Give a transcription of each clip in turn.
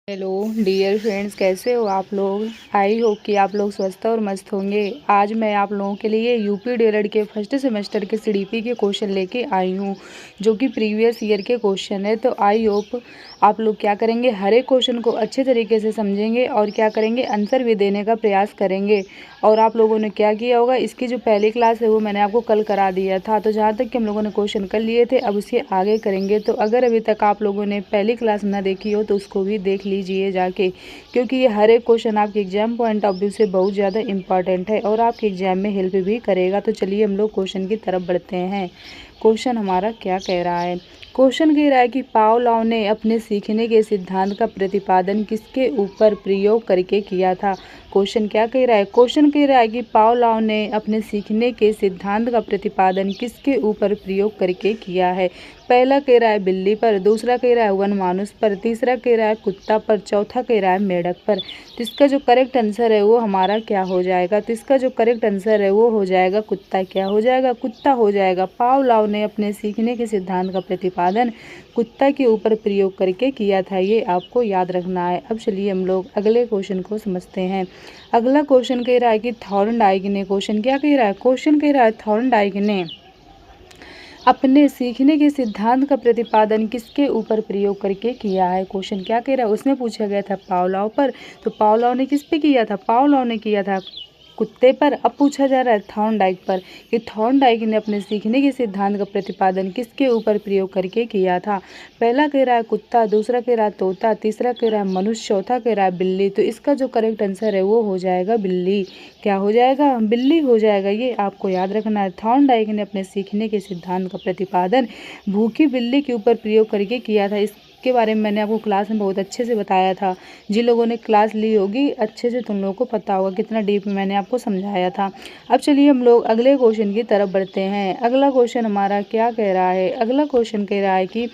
Hello dear friends, कैसे हो आप लोग। आई होप कि आप लोग स्वस्थ और मस्त होंगे। आज मैं आप लोगों के लिए यूपी डीएलएड के फर्स्ट सेमेस्टर के सीडीपी के क्वेश्चन लेके आई हूँ, जो कि प्रीवियस ईयर के क्वेश्चन है। तो आई होप आप लोग क्या करेंगे, हर एक क्वेश्चन को अच्छे तरीके से समझेंगे और क्या करेंगे, आंसर भी देने का प्रयास करेंगे। और आप लोगों ने क्या किया होगा, इसकी जो पहली क्लास है वो मैंने आपको कल करा दिया था। तो जहाँ तक कि हम लोगों ने क्वेश्चन कर लिए थे, अब उसके आगे करेंगे। तो अगर अभी तक आप लोगों ने पहली क्लास ना देखी हो तो उसको भी देख लीजिए जाके, क्योंकि ये हर एक क्वेश्चन आपके एग्जाम पॉइंट ऑफ व्यू से बहुत ज़्यादा इंपॉर्टेंट है और आपके एग्जाम में हेल्प भी करेगा। तो चलिए हम लोग क्वेश्चन की तरफ बढ़ते हैं। क्वेश्चन हमारा क्या कह रहा है। क्वेश्चन कह रहा है कि पावलोव ने अपने सीखने के सिद्धांत का प्रतिपादन किसके ऊपर प्रयोग करके किया था। क्वेश्चन क्या कह रहा है, क्वेश्चन कह रहा है कि पावलोव ने अपने सीखने के सिद्धांत का प्रतिपादन किसके ऊपर प्रयोग करके किया है। पहला कह रहा है बिल्ली पर, दूसरा कह रहा है वनमानुष पर, तीसरा कह रहा है कुत्ता पर, चौथा कह रहा है मेंढक पर। तो इसका जो करेक्ट आंसर है वो हमारा क्या हो जाएगा, तो इसका जो करेक्ट आंसर है वो हो जाएगा कुत्ता। क्या हो जाएगा, कुत्ता हो जाएगा। पावलोव ने अपने सीखने के सिद्धांत का प्रतिपादन कुत्ता के ऊपर प्रयोग करके किया था, ये आपको याद रखना है। अब चलिए हम लोग अगले क्वेश्चन को समझते हैं। अगला क्वेश्चन कह रहा है कि थॉर्नडाइक ने, क्वेश्चन क्या कह रहा है, क्वेश्चन कह रहा है थॉर्नडाइक ने अपने सीखने के सिद्धांत का प्रतिपादन किसके ऊपर प्रयोग करके किया है। क्वेश्चन क्या कह रहा है, उसमें पूछा गया था पावलोव पर, तो पावलोव ने किस पे किया था, पावलोव ने किया था कुत्ते पर। अब पूछा जा रहा है थॉर्नडाइक पर कि थॉर्नडाइक ने अपने सीखने के सिद्धांत का प्रतिपादन किसके ऊपर प्रयोग करके किया था। पहला कह रहा है कुत्ता, दूसरा कह रहा है तोता, तीसरा कह रहा है मनुष्य, चौथा कह रहा है बिल्ली। तो इसका जो करेक्ट आंसर है वो हो जाएगा बिल्ली। क्या हो जाएगा, बिल्ली हो जाएगा, ये आपको याद रखना है। थॉर्नडाइक ने अपने सीखने के सिद्धांत का प्रतिपादन भूखी बिल्ली के ऊपर प्रयोग करके किया था। इसके बारे में मैंने आपको क्लास में बहुत अच्छे से बताया था। जिन लोगों ने क्लास ली होगी अच्छे से तुम लोगों को पता होगा कितना डीप में मैंने आपको समझाया था। अब चलिए हम लोग अगले क्वेश्चन की तरफ बढ़ते हैं। अगला क्वेश्चन हमारा क्या कह रहा है, अगला क्वेश्चन कह रहा है कि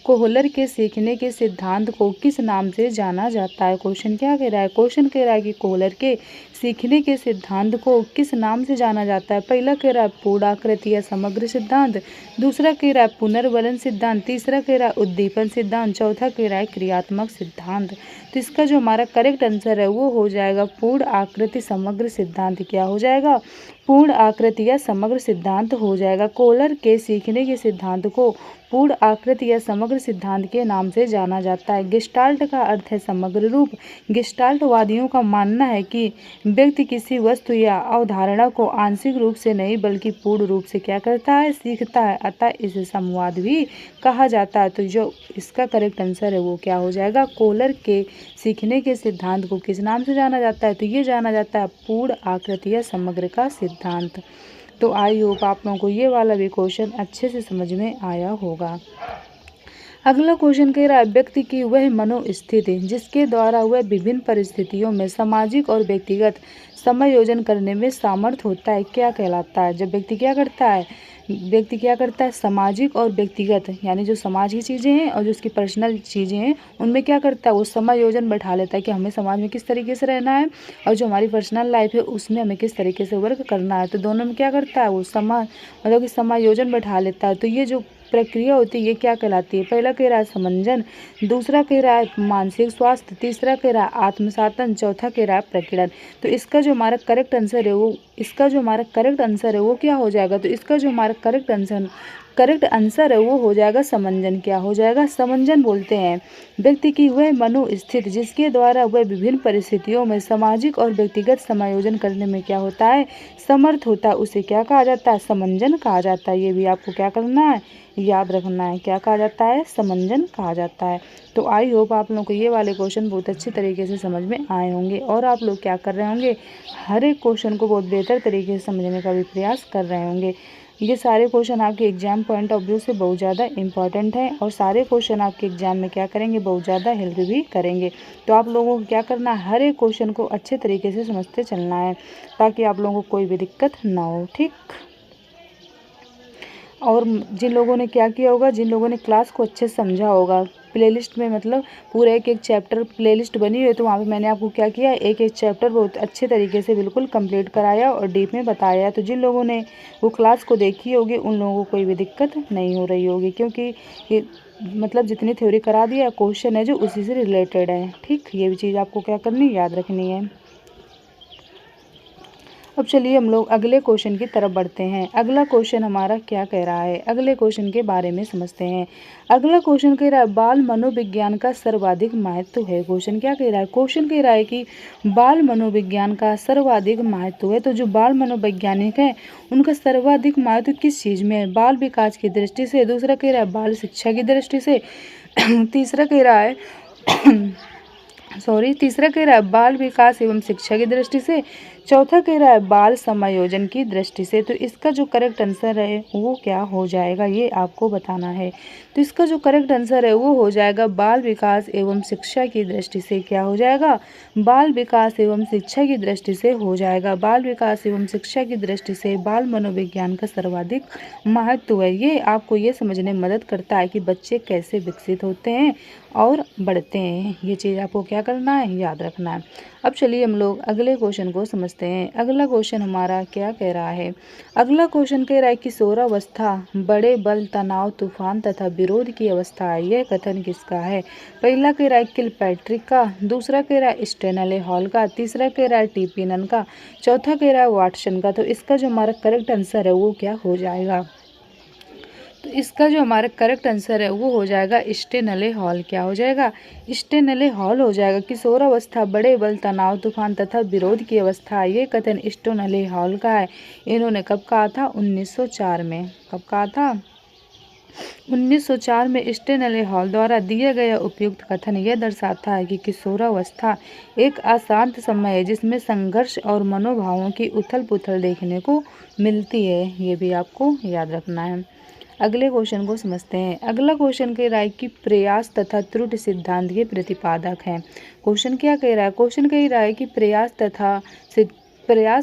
कोहलर के सीखने के सिद्धांत को किस नाम से जाना जाता है। क्वेश्चन क्या कह रहा है, क्वेश्चन कह रहा है कि कोहलर के सीखने के सिद्धांत को किस नाम से जाना जाता है। पहला कह रहा है पूर्णाकृति या समग्र सिद्धांत, दूसरा कह रहा है पुनर्वलन सिद्धांत, तीसरा कह रहा है उद्दीपन सिद्धांत, चौथा कह रहा है क्रियात्मक सिद्धांत। तो इसका जो हमारा करेक्ट आंसर है वो हो जाएगा पूर्ण आकृति समग्र सिद्धांत। क्या हो जाएगा, पूर्ण आकृति या समग्र सिद्धांत हो जाएगा। कोहलर के सीखने के सिद्धांत को पूर्ण आकृति या समग्र सिद्धांत के नाम से जाना जाता है। गेस्टाल्ट का अर्थ है समग्र रूप। गेस्टाल्टवादियों का मानना है कि व्यक्ति किसी वस्तु या अवधारणा को आंशिक रूप से नहीं बल्कि पूर्ण रूप से क्या करता है, सीखता है, अतः इसे समवाद भी कहा जाता है। तो जो इसका करेक्ट आंसर है वो क्या हो जाएगा, कोहलर के सीखने के सिद्धांत को किस नाम से जाना जाता है, तो ये जाना जाता है पूर्ण आकृति या समग्र का सिद्धांत। तो आई होप आप लोगों को ये वाला भी क्वेश्चन अच्छे से समझ में आया होगा। अगला क्वेश्चन कह रहा है व्यक्ति की वह मनोस्थिति जिसके द्वारा वह विभिन्न परिस्थितियों में सामाजिक और व्यक्तिगत समायोजन करने में सामर्थ होता है, क्या कहलाता है। जब व्यक्ति क्या करता है, व्यक्ति क्या करता है, सामाजिक और व्यक्तिगत यानी जो समाज की चीज़ें हैं और जो उसकी पर्सनल चीज़ें हैं उनमें क्या करता है, वो समायोजन बैठा लेता है कि हमें समाज में किस तरीके से रहना है और जो हमारी पर्सनल लाइफ है उसमें हमें किस तरीके से वर्क करना है। तो दोनों में क्या करता है, वो मतलब कि समायोजन बैठा लेता है। तो ये जो प्रक्रिया होती है ये क्या कहलाती है। पहला कह रहा है समंजन, दूसरा कह रहा है मानसिक स्वास्थ्य, तीसरा कह रहा है आत्मसातन, चौथा कह रहा है प्रकीर्णन। तो इसका जो हमारा करेक्ट आंसर है वो, इसका जो हमारा करेक्ट आंसर है वो क्या हो जाएगा, तो इसका जो हमारा करेक्ट आंसर है वो हो जाएगा समंजन। क्या हो जाएगा, समंजन बोलते हैं व्यक्ति की वह मनोस्थिति जिसके द्वारा वह विभिन्न परिस्थितियों में सामाजिक और व्यक्तिगत समायोजन करने में क्या होता है, समर्थ होता है, उसे क्या कहा जाता है, समंजन कहा जाता है। ये भी आपको क्या करना है, याद रखना है, क्या कहा जाता है, समंजन कहा जाता है। तो आई होप आप लोगों को ये वाले क्वेश्चन बहुत अच्छी तरीके से समझ में आए होंगे और आप लोग क्या कर रहे होंगे, हर एक क्वेश्चन को बहुत बेहतर तरीके से समझने का भी प्रयास कर रहे होंगे। ये सारे क्वेश्चन आपके एग्जाम पॉइंट ऑफ व्यू से बहुत ज़्यादा इंपॉर्टेंट हैं और सारे क्वेश्चन आपके एग्जाम में क्या करेंगे, बहुत ज़्यादा हेल्प भी करेंगे। तो आप लोगों को क्या करना है, हर एक क्वेश्चन को अच्छे तरीके से समझते चलना है ताकि आप लोगों को कोई भी दिक्कत ना हो, ठीक। और जिन लोगों ने क्या किया होगा, जिन लोगों ने क्लास को अच्छे से समझा होगा, प्लेलिस्ट में मतलब पूरा एक एक चैप्टर प्लेलिस्ट बनी हुई है, तो वहाँ पे मैंने आपको क्या किया, एक एक चैप्टर बहुत अच्छे तरीके से बिल्कुल कंप्लीट कराया और डीप में बताया। तो जिन लोगों ने वो क्लास को देखी होगी उन लोगों को कोई भी दिक्कत नहीं हो रही होगी, क्योंकि ये मतलब जितनी थ्योरी करा दिया, क्वेश्चन है जो उसी से रिलेटेड है। ठीक, ये भी चीज़ आपको क्या करनी है, याद रखनी है। अब चलिए हम लोग अगले क्वेश्चन की तरफ बढ़ते हैं। अगला क्वेश्चन हमारा क्या कह रहा है, अगले क्वेश्चन के बारे में समझते हैं। अगला क्वेश्चन कह रहा है बाल मनोविज्ञान का सर्वाधिक महत्व है। क्वेश्चन क्या कह रहा है, क्वेश्चन कह रहा है कि बाल मनोविज्ञान का सर्वाधिक महत्व है। तो जो बाल मनोवैज्ञानिक हैं उनका सर्वाधिक महत्व किस चीज़ में है, बाल विकास की दृष्टि से, दूसरा कह रहा है बाल शिक्षा की दृष्टि से, तीसरा कह रहा है तीसरा कह रहा है बाल विकास एवं शिक्षा की दृष्टि से, चौथा कह रहा है बाल समायोजन की दृष्टि से। तो इसका जो करेक्ट आंसर है वो क्या हो जाएगा, ये आपको बताना है। तो इसका जो करेक्ट आंसर है वो हो जाएगा बाल विकास एवं शिक्षा की दृष्टि से। क्या हो जाएगा, बाल विकास एवं शिक्षा की दृष्टि से हो जाएगा। बाल विकास एवं शिक्षा की दृष्टि से बाल मनोविज्ञान का सर्वाधिक महत्व है। ये आपको ये समझने में मदद करता है कि बच्चे कैसे विकसित होते हैं और बढ़ते हैं। ये चीज़ आपको क्या करना है, याद रखना है। अब चलिए हम लोग अगले क्वेश्चन को समझते हैं। अगला क्वेश्चन हमारा क्या कह रहा है, अगला क्वेश्चन कह रहा है किशोरावस्था बड़े बल, तनाव, तूफान तथा विरोध की अवस्था है। यह कथन किसका है, पहला कह रहा है किलपैट्रिक का, दूसरा कह रहा है स्टेनले हॉल का, तीसरा कह रहा है टीपीनन का, चौथा कह रहा है वाटसन का। तो इसका जो हमारा करेक्ट आंसर है वो क्या हो जाएगा, तो इसका जो हमारा करेक्ट आंसर है वो हो जाएगा स्टेनले हॉल। क्या हो जाएगा, स्टेनले हॉल हो जाएगा। किशोरावस्था बड़े बल, तनाव, तूफान तथा विरोध की अवस्था, ये कथन स्टेनले हॉल का है। इन्होंने कब कहा था, 1904 में। कब कहा था, 1904 में स्टेनले हॉल द्वारा दिया गया उपयुक्त कथन यह दर्शाता है कि किशोरावस्था एक अशांत समय है जिसमें संघर्ष और मनोभावों की उथल पुथल देखने को मिलती है। ये भी आपको याद रखना है। अगले क्वेश्चन को समझते हैं। अगला क्वेश्चन कह रहा है कि प्रयास तथा त्रुटि सिद्धांत के प्रतिपादक हैं। क्वेश्चन क्या कह रहा है, क्वेश्चन कह रहा है कि प्रयास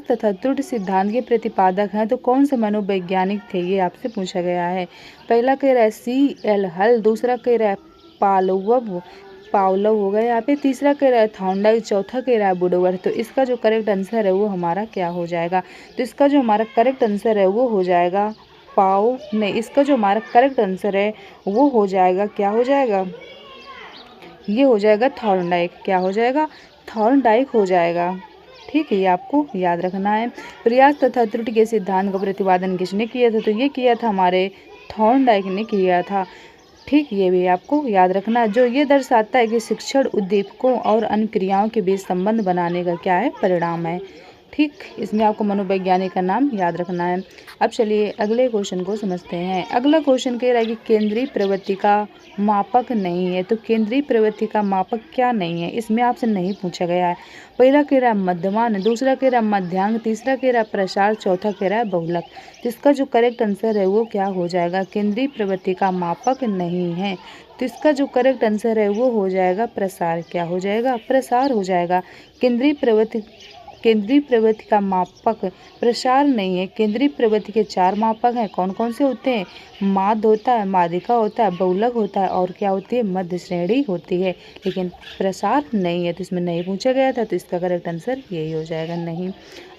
तथा त्रुटि सिद्धांत के प्रतिपादक हैं। तो कौन से मनोवैज्ञानिक थे, ये आपसे पूछा गया है। पहला कह रहा है C.L. हल, दूसरा कह रहा है पावलोव हो गया यहाँ पे, तीसरा कह रहा है थॉर्नडाइक, चौथा कह रहा है वुडवर्थ। तो इसका जो करेक्ट आंसर है वो हमारा क्या हो जाएगा, तो इसका जो हमारा करेक्ट आंसर है वो हो जाएगा इसका जो हमारा करेक्ट आंसर है वो हो जाएगा, क्या हो जाएगा, ये हो जाएगा थॉर्नडाइक। क्या हो जाएगा, थॉर्नडाइक हो जाएगा। ठीक है, ये आपको याद रखना है। प्रयास तथा त्रुटि के सिद्धांत का प्रतिपादन किसने किया था, तो ये किया था हमारे थॉर्नडाइक ने किया था। ठीक, ये भी आपको याद रखना है। जो ये दर्शाता है कि शिक्षण उद्दीपकों और अन्य क्रियाओं के बीच संबंध बनाने का क्या है, परिणाम है। ठीक, इसमें आपको मनोवैज्ञानिक का नाम याद रखना है। अब चलिए अगले क्वेश्चन को समझते हैं। अगला क्वेश्चन कह रहा है कि केंद्रीय प्रवृत्ति का मापक नहीं है। तो केंद्रीय प्रवृत्ति का मापक क्या नहीं है, इसमें आपसे नहीं पूछा गया है। पहला कह रहा है मध्यमान, दूसरा कह रहा है मध्यांक, तीसरा कह रहा है प्रसार, चौथा कह रहा है बहुलक। तो इसका जो करेक्ट आंसर है वो क्या हो जाएगा, केंद्रीय प्रवृत्ति का मापक नहीं है। तो इसका जो करेक्ट आंसर है वो हो जाएगा प्रसार। क्या हो जाएगा, प्रसार हो जाएगा। केंद्रीय प्रवृत्ति का मापक प्रसार नहीं है। केंद्रीय प्रवृत्ति के 4 मापक हैं, कौन कौन से होते हैं, माध्य होता है, माध्यिका होता है, बहुलक होता है और क्या होती है, मध्य श्रेणी होती है। लेकिन प्रसार नहीं है, तो इसमें नहीं पूछा गया था, तो इसका करेक्ट आंसर यही हो जाएगा, नहीं।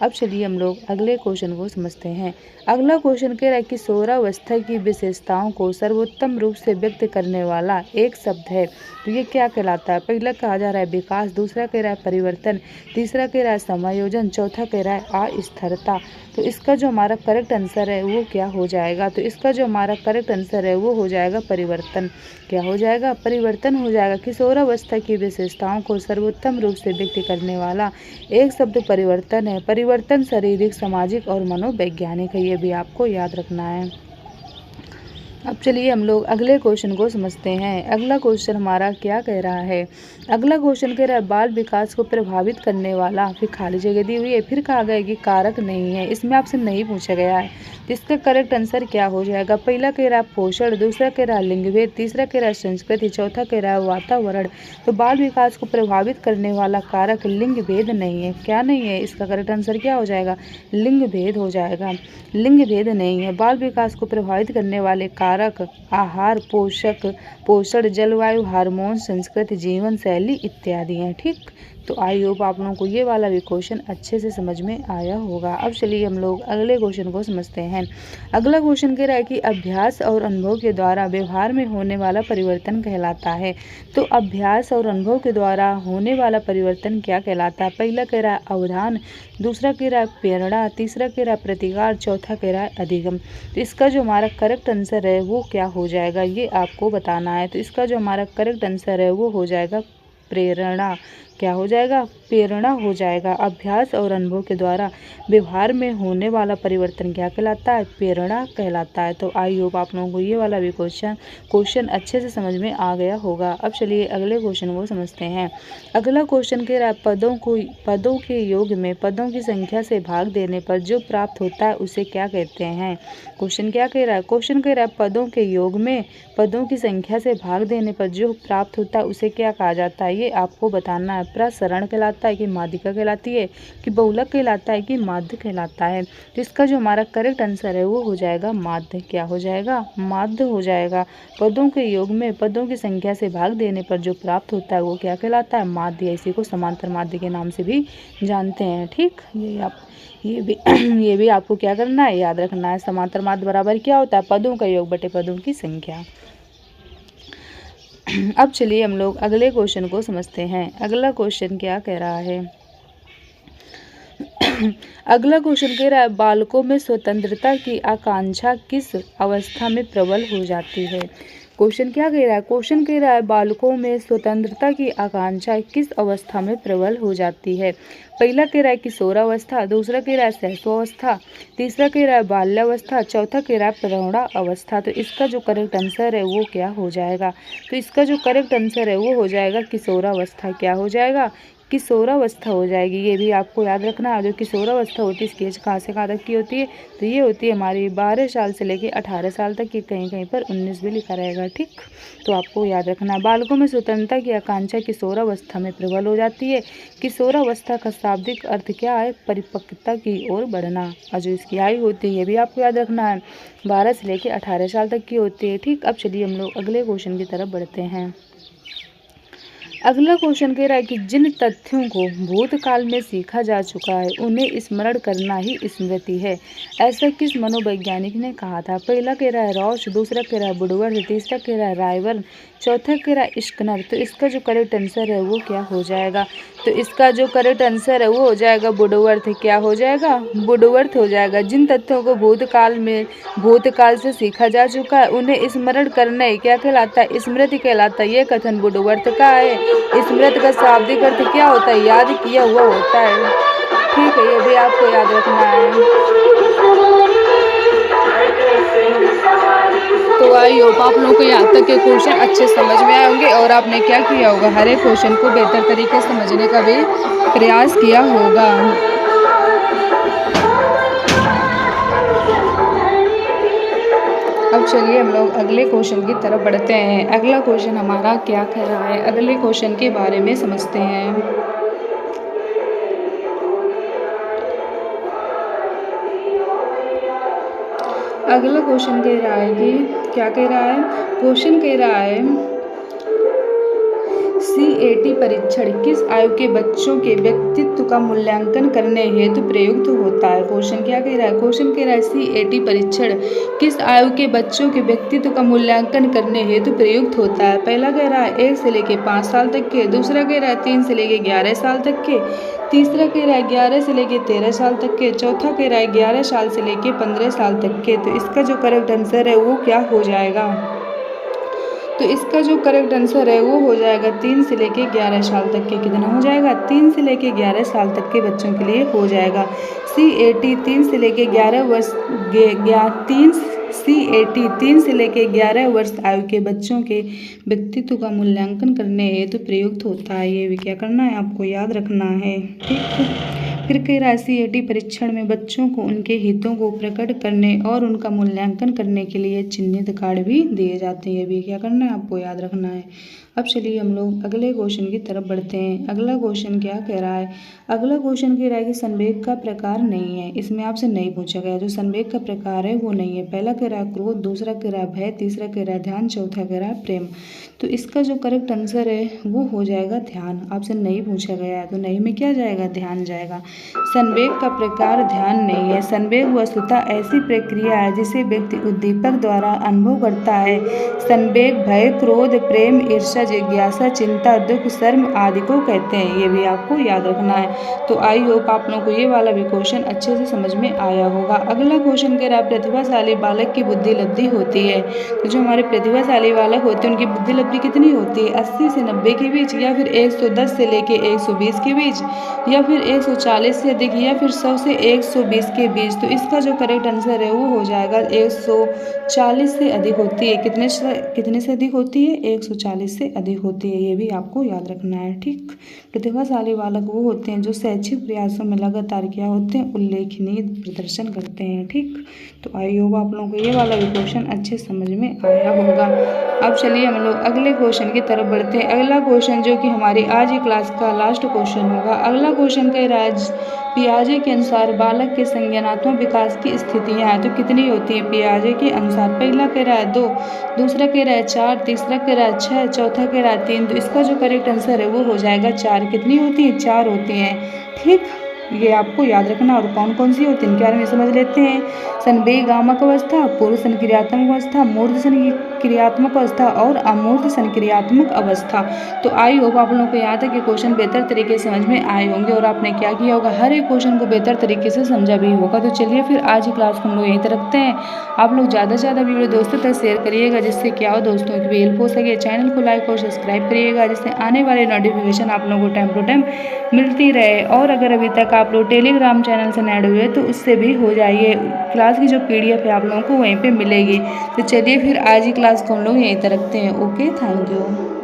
अब चलिए हम लोग अगले क्वेश्चन को समझते हैं। अगला क्वेश्चन कह रहा है कि किशोरावस्था की विशेषताओं को सर्वोत्तम रूप से व्यक्त करने वाला एक शब्द है। तो ये क्या कहलाता है, पहला कहा जा रहा है विकास, दूसरा कह रहा है परिवर्तन, तीसरा कह रहा है समायोजन, चौथा कह रहा है अस्थिरता। तो इसका जो हमारा करेक्ट आंसर है वो क्या हो जाएगा, तो इसका जो हमारा करेक्ट आंसर है वो हो जाएगा परिवर्तन। क्या हो जाएगा, परिवर्तन हो जाएगा। किशोरावस्था की विशेषताओं को सर्वोत्तम रूप से व्यक्त करने वाला एक शब्द परिवर्तन है। परिवर्तन शारीरिक, सामाजिक और मनोवैज्ञानिक है, ये भी आपको याद रखना है। अब चलिए हम लोग अगले क्वेश्चन को समझते हैं। अगला क्वेश्चन हमारा क्या कह रहा है, अगला क्वेश्चन कह रहा है बाल विकास को प्रभावित करने वाला, फिर खाली जगह दी हुई है, फिर कहा गया कि कारक नहीं है, इसमें आपसे नहीं पूछा गया है। तो इसका करेक्ट आंसर क्या हो जाएगा, पहला कह रहा है पोषण, दूसरा कह रहा है लिंगभेद, तीसरा कह रहा है संस्कृति, चौथा कह रहा है वातावरण। तो बाल विकास को प्रभावित करने वाला कारक लिंग भेद नहीं है। क्या नहीं है, इसका करेक्ट आंसर क्या हो जाएगा, लिंग भेद हो जाएगा। लिंग भेद नहीं है। बाल विकास को प्रभावित करने वाले कारक आहार, पोषण, जलवायु, हार्मोन, संस्कृति, जीवन शैली इत्यादि हैं। ठीक, तो आई होप आप लोगों को ये वाला भी क्वेश्चन अच्छे से समझ में आया होगा। अब चलिए हम लोग अगले क्वेश्चन को समझते हैं। हैं। अगला क्वेश्चन कह रहा है कि अभ्यास और अनुभव के द्वारा व्यवहार में होने वाला परिवर्तन कहलाता है। तो अभ्यास और अनुभव के द्वारा होने वाला परिवर्तन क्या कहलाता है? पहला कह रहा है अवधान, दूसरा कह रहा है प्रेरणा, तीसरा कह रहा है प्रतिकार, चौथा कह रहा है अधिगम। तो इसका जो हमारा करेक्ट आंसर है वो क्या हो जाएगा, ये आपको बताना है। तो इसका जो हमारा करेक्ट आंसर है वो हो जाएगा प्रेरणा। क्या हो जाएगा? प्रेरणा हो जाएगा। अभ्यास और अनुभव के द्वारा व्यवहार में होने वाला परिवर्तन क्या कहलाता है? प्रेरणा कहलाता है। तो आई होप आप लोगों को ये वाला भी क्वेश्चन अच्छे से समझ में आ गया होगा। अब चलिए अगले क्वेश्चन को समझते हैं। अगला क्वेश्चन कह रहा है पदों के योग में पदों की संख्या से भाग देने पर जो प्राप्त होता है उसे क्या कहते हैं? क्वेश्चन क्या कह रहा है? क्वेश्चन कह रहा है पदों के योग में पदों की संख्या से भाग देने पर जो प्राप्त होता है उसे क्या कहा जाता है, ये आपको बताना है। प्रसरण कहलाता है कि माध्यिका कहलाती है कि बहुलक कहलाता है कि माध्य कहलाता है? तो इसका जो हमारा करेक्ट आंसर है वो हो जाएगा माध्य। क्या हो जाएगा? माध्य हो जाएगा। पदों के योग में पदों की संख्या से भाग देने पर जो प्राप्त होता है वो क्या कहलाता है? माध्य। इसी को समांतर माध्य के नाम से भी जानते हैं। ठीक, ये भी आपको क्या करना है, याद रखना है। समांतर माध्य बराबर क्या होता है? पदों का योग बटे पदों की संख्या। अब चलिए हम लोग अगले क्वेश्चन को समझते हैं। अगला क्वेश्चन क्या कह रहा है? अगला क्वेश्चन कह रहा है बालकों में स्वतंत्रता की आकांक्षा किस अवस्था में प्रबल हो जाती है? क्वेश्चन क्या कह रहा है? क्वेश्चन कह रहा है बालकों में स्वतंत्रता की आकांक्षा किस अवस्था में प्रबल हो जाती है? पहला कह रहा है किशोरावस्था, दूसरा कह रहा है शैशवावस्था, तीसरा कह रहा है बाल्यावस्था, चौथा कह रहा है प्रौढ़ा अवस्था। तो इसका जो करेक्ट आंसर है वो क्या हो जाएगा? तो इसका जो करेक्ट आंसर है वो हो जाएगा किशोरावस्था। क्या हो जाएगा? किशोरावस्था हो जाएगी। ये भी आपको याद रखना है। जो किशोरावस्था होती है इसकी एज कहाँ से कहाँ तक की होती है? तो ये होती है हमारी 12 साल से लेके 18 साल तक की, कहीं कहीं पर 19 भी लिखा रहेगा। ठीक, तो आपको याद रखना है। बालकों में स्वतंत्रता की आकांक्षा किशोरावस्था में प्रबल हो जाती है। किशोरावस्था का शाब्दिक अर्थ क्या है? परिपक्वता की ओर बढ़ना। और जो इसकी आयु होती है ये भी आपको याद रखना है, 12 से लेके 18 साल तक की होती है। ठीक, अब चलिए हम लोग अगले क्वेश्चन की तरफ बढ़ते हैं। अगला क्वेश्चन कह रहा है कि जिन तथ्यों को भूतकाल में सीखा जा चुका है उन्हें स्मरण करना ही स्मृति है, ऐसा किस मनोवैज्ञानिक ने कहा था? पहला कह रहा है रॉश, दूसरा कह रहा है वुडवर्थ, तीसरा कह रहा है रायबर्न, चौथा कह रहा है स्किनर। तो इसका जो करेक्ट आंसर है वो क्या हो जाएगा? तो इसका जो करेक्ट आंसर है वो हो जाएगा वुडवर्थ। क्या हो जाएगा? वुडवर्थ हो जाएगा। जिन तथ्यों को भूतकाल से सीखा जा चुका है उन्हें स्मरण करना ही क्या कहलाता है? स्मृति कहलाता है। ये कथन वुडवर्थ का है। स्मृति का शाब्दिक अर्थ क्या होता है? याद किया हुआ होता है। ठीक है, ये भी आपको याद रखना है। तो आई होप आप लोगों को यहाँ तक के क्वेश्चन अच्छे समझ में आए होंगे और आपने क्या किया होगा, हर एक क्वेश्चन को बेहतर तरीके से समझने का भी प्रयास किया होगा। अब चलिए हम लोग अगले क्वेश्चन की तरफ बढ़ते हैं। अगला क्वेश्चन हमारा क्या कह रहा है, अगले क्वेश्चन के बारे में समझते हैं। अगला क्वेश्चन कह रहा है कि क्या कह रहा है? क्वेश्चन कह रहा है CAT परीक्षण किस आयु के बच्चों के व्यक्तित्व का मूल्यांकन करने हेतु प्रयुक्त होता है? क्वेश्चन क्या कह रहा है? क्वेश्चन कह रहा है CAT परीक्षण किस आयु के बच्चों के व्यक्तित्व का मूल्यांकन करने हेतु प्रयुक्त होता है? पहला कह रहा है 1 से लेके 5 साल तक के, दूसरा कह रहा है 3 से लेके 11 साल तक के, तीसरा कह रहा है 11 से लेके 13 साल तक के, चौथा कह रहा है 11 साल से लेके 15 साल तक के। तो इसका जो करेक्ट आंसर है वो क्या हो जाएगा? तो इसका जो करेक्ट आंसर है वो हो जाएगा 3 से लेके 11 साल तक के। कितना हो जाएगा? 3 से लेके 11 साल तक के बच्चों के लिए हो जाएगा। CAT 3 से लेके 11 वर्ष CAT 3 से लेके 11 वर्ष आयु के बच्चों के व्यक्तित्व का मूल्यांकन करने हेतु प्रयुक्त होता है। ये भी क्या करना है, आपको याद रखना है। ठीक, फिर कह रहा है CAT परीक्षण में बच्चों को उनके हितों को प्रकट करने और उनका मूल्यांकन करने के लिए चिन्हित कार्ड भी दिए जाते हैं। ये भी क्या करना है, आपको याद रखना है। अब चलिए हम लोग अगले क्वेश्चन की तरफ बढ़ते हैं। अगला क्वेश्चन क्या कह रहा है? अगला क्वेश्चन कह रहा है कि संवेग का प्रकार नहीं है। इसमें आपसे नहीं पूछा गया, जो संवेग का प्रकार है वो नहीं है। पहला कह रहा है क्रोध, दूसरा कह रहा है भय, तीसरा कह रहा है ध्यान, चौथा कह रहा है प्रेम। तो इसका जो करेक्ट आंसर है वो हो जाएगा ध्यान। आपसे नहीं पूछा गया है तो नहीं में क्या जाएगा? ध्यान जाएगा। संवेग का प्रकार ध्यान नहीं है। संवेग वस्तुतः ऐसी प्रक्रिया है जिसे व्यक्ति उद्दीपक द्वारा अनुभव करता है। संवेग भय, क्रोध, प्रेम, ईर्ष्या, जिज्ञासा, चिंता, दुख, शर्म आदि को कहते हैं। ये भी आपको याद रखना है। तो आई होप आप लोगों को ये वाला भी क्वेश्चन अच्छे से समझ में आया होगा। अगला क्वेश्चन कह रहा है प्रतिभाशाली बालक की बुद्धि लब्धि होती है। तो जो हमारे प्रतिभाशाली बालक होते हैं उनकी बुद्धि लब्धि कितनी होती है? 80 से 90 के बीच, या फिर 110 से लेके 120 के बीच, या फिर 140 से अधिक, या फिर 100 से 120 के बीच। तो इसका जो करेक्ट आंसर है वो हो जाएगा 140 से अधिक होती है। कितने से अधिक होती है? 140 से अधिक होती है। ये भी आपको याद रखना है। ठीक, प्रतिभाशाली बालक वो होते हैं जो शैक्षिक प्रयासों में लगातार क्या होते हैं? उल्लेखनीय प्रदर्शन करते हैं। ठीक, तो आई होप आप लोगों को ये वाला भी क्वेश्चन अच्छे समझ में आया होगा। अब चलिए हम लोग अगले क्वेश्चन की तरफ बढ़ते हैं। अगला क्वेश्चन जो कि हमारी आज की क्लास का लास्ट क्वेश्चन होगा। अगला क्वेश्चन कह रहा है पियाजे के अनुसार बालक के संज्ञानात्मक विकास की स्थितियाँ तो कितनी होती हैं? पियाजे के अनुसार पहला कह रहा है 2, दूसरा कह रहा है 4, तीसरा कह रहा है 6, चौथा कह रहा है 3। तो इसका जो करेक्ट आंसर है वो हो जाएगा 4। कितनी होती है? 4 होती हैं। ठीक, ये आपको याद रखना। और कौन कौन सी होती है इनके बारे में समझ लेते हैं। संवेगात्मक अवस्था, पूर्व संक्रियात्मक अवस्था, मूर्त संक्रियात्मक अवस्था और अमूर्त संक्रियात्मक अवस्था। तो आई होप आप लोगों को यहाँ तक ये क्वेश्चन बेहतर तरीके से समझ में आए होंगे और आपने क्या किया होगा? हर एक क्वेश्चन को बेहतर तरीके से समझा भी होगा। तो चलिए फिर आज की क्लास को हम लोग यहीं तक रखते हैं। आप लोग ज़्यादा से ज़्यादा वीडियो दोस्तों तक शेयर करिएगा, जिससे क्या हो दोस्तों की भी हेल्प हो सके। चैनल को लाइक और सब्सक्राइब करिएगा, जिससे आने वाले नोटिफिकेशन आप लोगों को टाइम टू टाइम मिलती रहे। और अगर अभी तक आप लोग टेलीग्राम चैनल से ऐड हुए तो उससे भी हो जाइए। क्लास की जो PDF है आप लोगों को वहीं पे मिलेगी। तो चलिए फिर आज की क्लास को हम लोग यहीं तक रखते हैं। Okay, thank you.